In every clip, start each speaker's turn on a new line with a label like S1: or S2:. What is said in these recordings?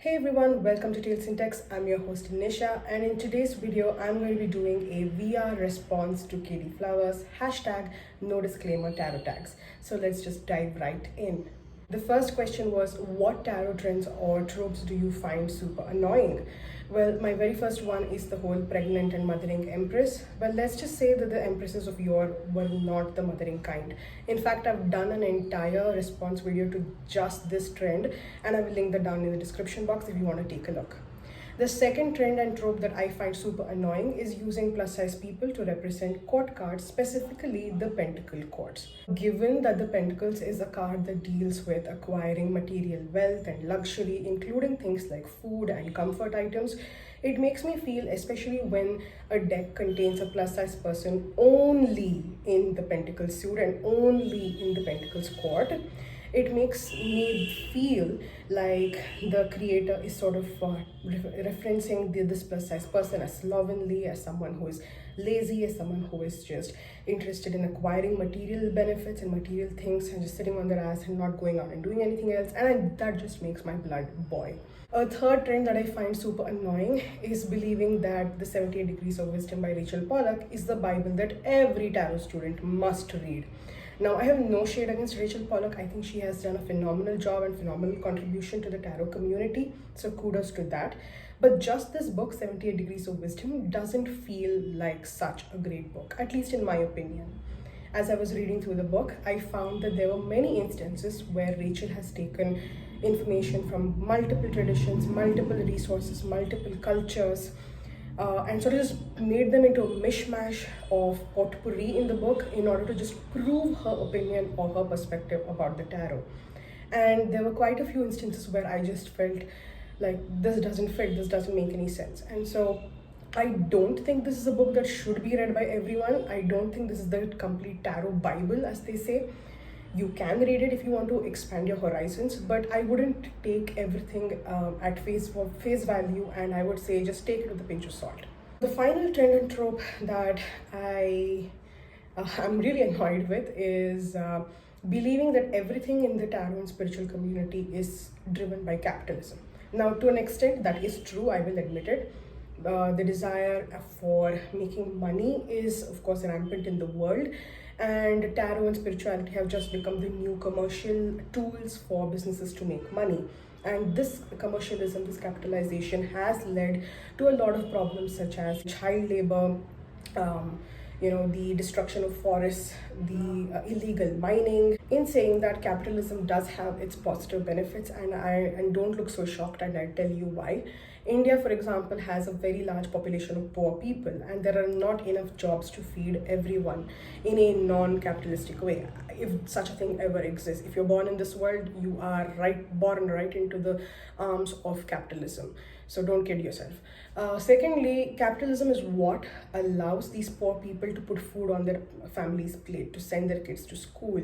S1: Hey everyone, welcome to Tales in Decks. I'm your host Ganesha, and in today's video I'm going to be doing a VR response to Katie Flowers hashtag no disclaimer tarot tags. So let's just dive right in. The first question was, what tarot trends or tropes do you find super annoying? Well, my very first one is the whole pregnant and mothering empress. Well, let's just say that the empresses of yore were not the mothering kind. In fact, I've done an entire response video to just this trend, and I will link that down in the description box if you want to take a look. The second trend and trope that I find super annoying is using plus size people to represent court cards, specifically the Pentacle cards. Given that the Pentacles is a card that deals with acquiring material wealth and luxury, including things like food and comfort items, it makes me feel, especially when a deck contains a plus size person only in the Pentacle suit and only in the Pentacles court, it makes me feel like the creator is sort of referencing this plus size person as slovenly, as someone who is lazy, as someone who is just interested in acquiring material benefits and material things and just sitting on their ass and not going out and doing anything else. And that just makes my blood boil. A third trend that I find super annoying is believing that the 78 Degrees of Wisdom by Rachel Pollack is the Bible that every tarot student must read. Now, I have no shade against Rachel Pollack. I think she has done a phenomenal job and phenomenal contribution to the tarot community. So kudos to that. But just this book, 78 Degrees of Wisdom, doesn't feel like such a great book, at least in my opinion. As I was reading through the book, I found that there were many instances where Rachel has taken information from multiple traditions, multiple resources, multiple cultures, and sort of just made them into a mishmash of potpourri in the book in order to just prove her opinion or her perspective about the tarot. And there were quite a few instances where I just felt like this doesn't fit, this doesn't make any sense. And so I don't think this is a book that should be read by everyone. I don't think this is the complete tarot Bible, as they say. You can read it if you want to expand your horizons, but I wouldn't take everything at face value, and I would say just take it with a pinch of salt. The final trend and trope that I'm really annoyed with is believing that everything in the tarot and spiritual community is driven by capitalism. Now, to an extent, that is true, I will admit it. The desire for making money is, of course, rampant in the world, and tarot and spirituality have just become the new commercial tools for businesses to make money. And this commercialism, this capitalization has led to a lot of problems such as child labor, the destruction of forests, the illegal mining. In saying that, capitalism does have its positive benefits, and don't look so shocked, and I'll tell you why. India, for example, has a very large population of poor people, and there are not enough jobs to feed everyone in a non-capitalistic way, if such a thing ever exists. If you're born in this world, you are born right into the arms of capitalism. So don't kid yourself. Secondly, capitalism is what allows these poor people to put food on their family's plate, to send their kids to school,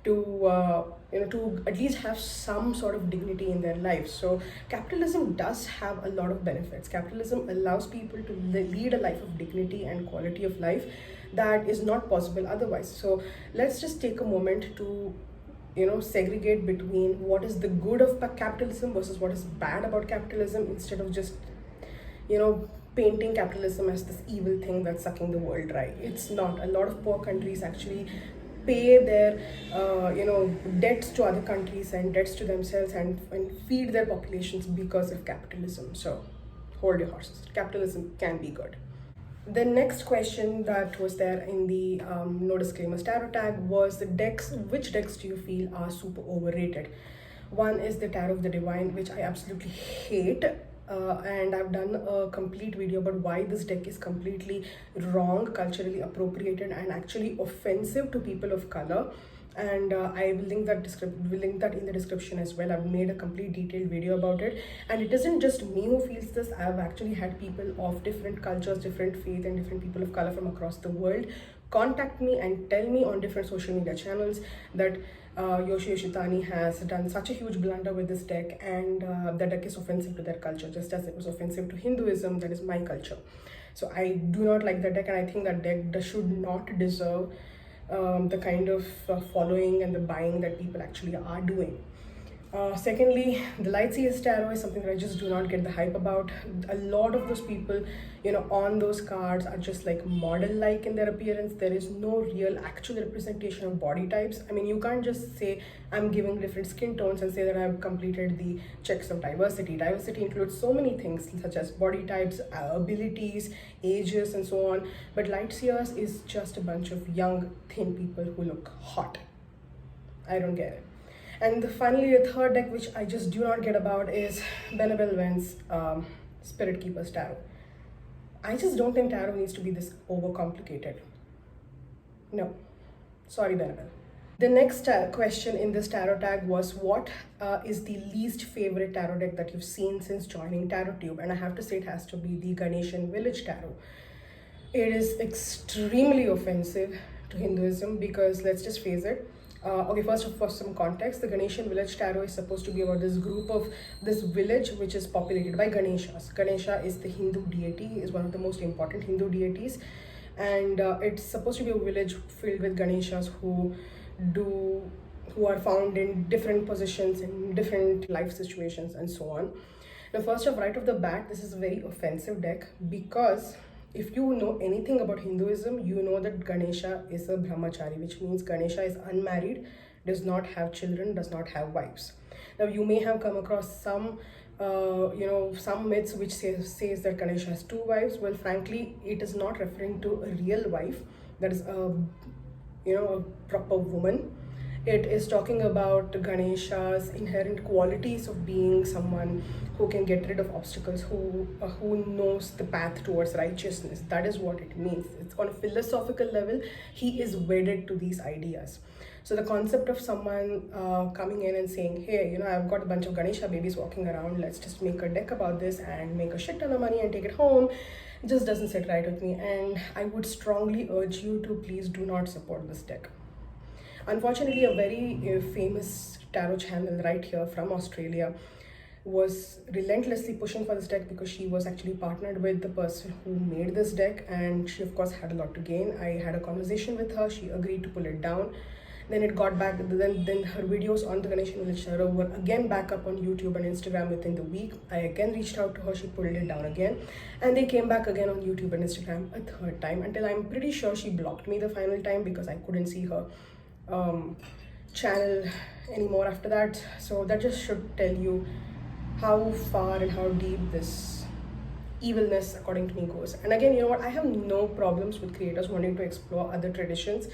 S1: to at least have some sort of dignity in their lives. So capitalism does have a lot of benefits. Capitalism allows people to lead a life of dignity and quality of life that is not possible otherwise. So let's just take a moment to segregate between what is the good of capitalism versus what is bad about capitalism, instead of just painting capitalism as this evil thing that's sucking the world dry. It's not. A lot of poor countries actually pay their debts to other countries and debts to themselves and feed their populations because of capitalism. So hold your horses. Capitalism can be good. The next question that was there in the no disclaimers tarot tag was the decks. Which decks do you feel are super overrated? One is the Tarot of the Divine, which I absolutely hate. And I've done a complete video about why this deck is completely wrong, culturally appropriated, and actually offensive to people of color. And I will link that in the description as well. I've made a complete detailed video about it, and it isn't just me who feels this. I've actually had people of different cultures, different faith, and different people of color from across the world contact me and tell me on different social media channels that Yoshi Yoshitani has done such a huge blunder with this deck, and the deck is offensive to their culture, just as it was offensive to Hinduism, that is my culture. So I do not like that deck, and I think that deck should not deserve the kind of following and the buying that people actually are doing. Secondly, the Light Seas Tarot is something that I just do not get the hype about. A lot of those people, on those cards are just like model-like in their appearance. There is no real actual representation of body types. I mean, you can't just say I'm giving different skin tones and say that I've completed the checks of diversity. Diversity includes so many things such as body types, abilities, ages, and so on. But Light Seers is just a bunch of young, thin people who look hot. I don't get it. And finally, the third deck, which I just do not get about, is Benevolence Spirit Keeper's Tarot. I just don't think tarot needs to be this overcomplicated. No. Sorry, Benevolence. The next question in this tarot tag was, what is the least favorite tarot deck that you've seen since joining TarotTube? And I have to say it has to be the Ganeshan Village Tarot. It is extremely offensive to Hinduism because, let's just face it, okay, first for some context, the Ganeshan Village Tarot is supposed to be about this group of this village which is populated by Ganeshas. Ganesha is the Hindu deity, is one of the most important Hindu deities, and it's supposed to be a village filled with Ganeshas who are found in different positions, in different life situations, and so on. Now, first off, right off the bat, this is a very offensive deck because if you know anything about Hinduism, you know that Ganesha is a brahmachari, which means Ganesha is unmarried, does not have children, does not have wives. Now, you may have come across some myths which says that Ganesha has two wives. Well, frankly, it is not referring to a real wife, that is a proper woman. It is talking about Ganesha's inherent qualities of being someone who can get rid of obstacles, who knows the path towards righteousness. That is what it means. It's on a philosophical level. He is wedded to these ideas. So the concept of someone coming in and saying, hey, I've got a bunch of Ganesha babies walking around, let's just make a deck about this and make a shit ton of money and take it home, just doesn't sit right with me. And I would strongly urge you to please do not support this deck. Unfortunately, a very famous tarot channel right here from Australia was relentlessly pushing for this deck because she was actually partnered with the person who made this deck, and she of course had a lot to gain. I had a conversation with her, she agreed to pull it down. Then it got back, then her videos on the Ganesha Village Tarot were again back up on YouTube and Instagram within the week. I again reached out to her, she pulled it down again, and they came back again on YouTube and Instagram a third time, until I'm pretty sure she blocked me the final time because I couldn't see her channel anymore after that. So that just should tell you how far and how deep this evilness, according to me, goes. And again, you know what, I have no problems with creators wanting to explore other traditions,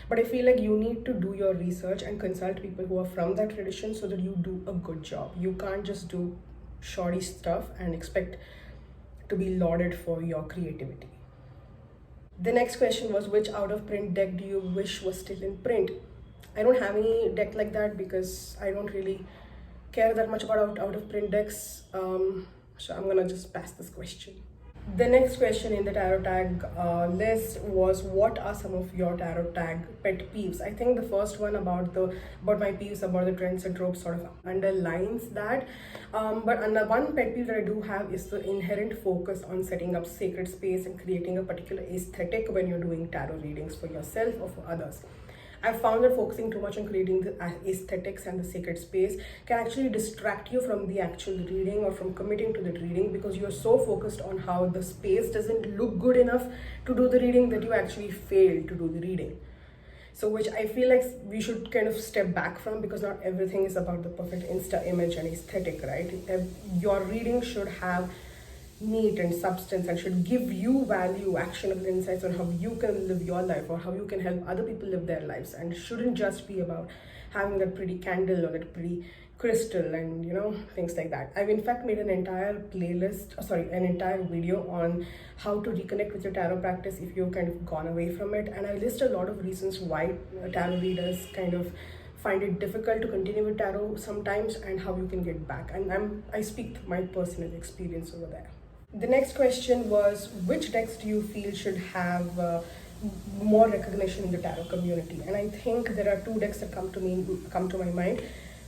S1: but I feel like you need to do your research and consult people who are from that tradition so that you do a good job. You can't just do shoddy stuff and expect to be lauded for your creativity. The next question was, which out of print deck do you wish was still in print? I don't have any deck like that because I don't really care that much about out of print decks. So I'm gonna just pass this question. The next question in the tarot tag list was, what are some of your tarot tag pet peeves? I think the first one about my peeves about the trends and tropes sort of underlines that. But one pet peeve that I do have is the inherent focus on setting up sacred space and creating a particular aesthetic when you're doing tarot readings for yourself or for others. I've found that focusing too much on creating the aesthetics and the sacred space can actually distract you from the actual reading or from committing to the reading, because you're so focused on how the space doesn't look good enough to do the reading that you actually fail to do the reading. So which I feel like we should kind of step back from, because not everything is about the perfect Insta image and aesthetic, right? Your reading should have meat and substance and should give you value, actionable insights on how you can live your life or how you can help other people live their lives, and shouldn't just be about having that pretty candle or that pretty crystal and things like that. I've in fact made an entire an entire video on how to reconnect with your tarot practice if you've kind of gone away from it, and I list a lot of reasons why tarot readers kind of find it difficult to continue with tarot sometimes and how you can get back, and I speak my personal experience over there. The next question was, which decks do you feel should have more recognition in the tarot community? And I think there are two decks that come to my mind.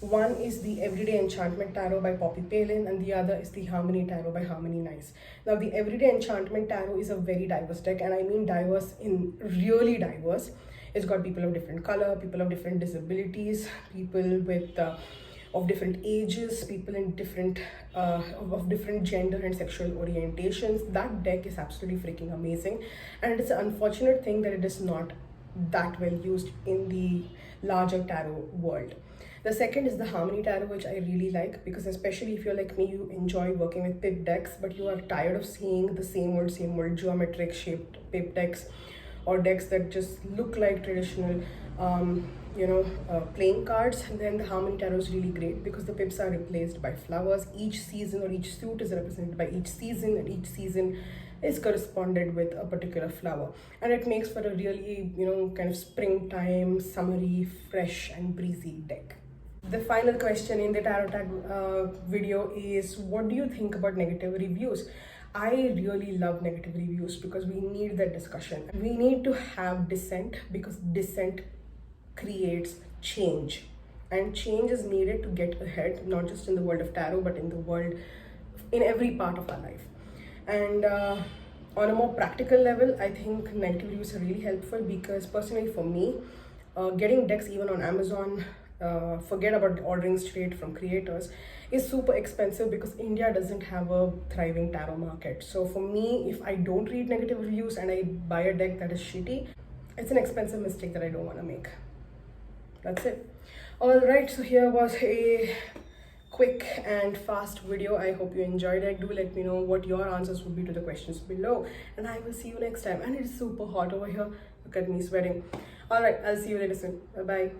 S1: One is the Everyday Enchantment Tarot by Poppy Palin, and the other is the Harmony Tarot by Harmony Nice. Now, the Everyday Enchantment Tarot is a very diverse deck, and I mean diverse in really diverse. It's got people of different color, people of different disabilities, people with of different ages, people in different of different gender and sexual orientations. That deck is absolutely freaking amazing, and it's an unfortunate thing that it is not that well used in the larger tarot world. The second is the Harmony Tarot, which I really like, because especially if you're like me, you enjoy working with pip decks, but you are tired of seeing the same old geometric shaped pip decks, or decks that just look like traditional playing cards. And then the Harmony Tarot is really great because the pips are replaced by flowers. Each season or each suit is represented by each season, and each season is corresponded with a particular flower, and it makes for a really kind of springtime, summery, fresh and breezy deck. The final question in the tarot tag video is, what do you think about negative reviews? I really love negative reviews because we need that discussion. We need to have dissent, because dissent creates change, and change is needed to get ahead, not just in the world of tarot, but in the world, in every part of our life. And on a more practical level, I think negative reviews are really helpful, because personally for me, getting decks even on Amazon, forget about ordering straight from creators, is super expensive because India doesn't have a thriving tarot market. So for me, if I don't read negative reviews and I buy a deck that is shitty, it's an expensive mistake that I don't want to make. That's it. Alright, so here was a quick and fast video. I hope you enjoyed it. Do let me know what your answers would be to the questions below, and I will see you next time. And it is super hot over here. Look at me sweating. Alright, I'll see you later soon. Bye bye.